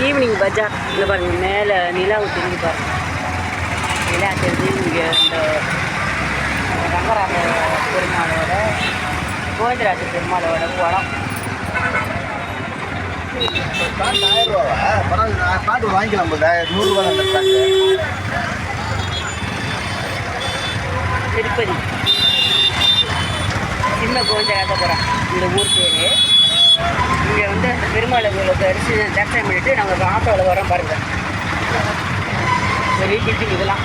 Evening பஜார் இந்த பாருங்கள், மேலே நிலாவு தெரிஞ்சு பாருங்கள். நிலா தெரிஞ்சு இங்கே இந்த ரங்கராஜ பெருமாளோட கோவிந்தராஜ பெருமாளோட குளம். பாட்டு வாங்கிக்கலாம் போல 100 ரூபா அந்த பாட்டு. திருப்பதி சின்ன கோவிந்தராஜபுரம் இந்த ஊர் பேர். இங்கே வந்து அந்த பெருமாளை தரிசனம் பண்ணிட்டு நாங்கள் ஆட்டோவில் வரோம் பாருங்கள். பெரிய பில்டிங் இதெல்லாம்.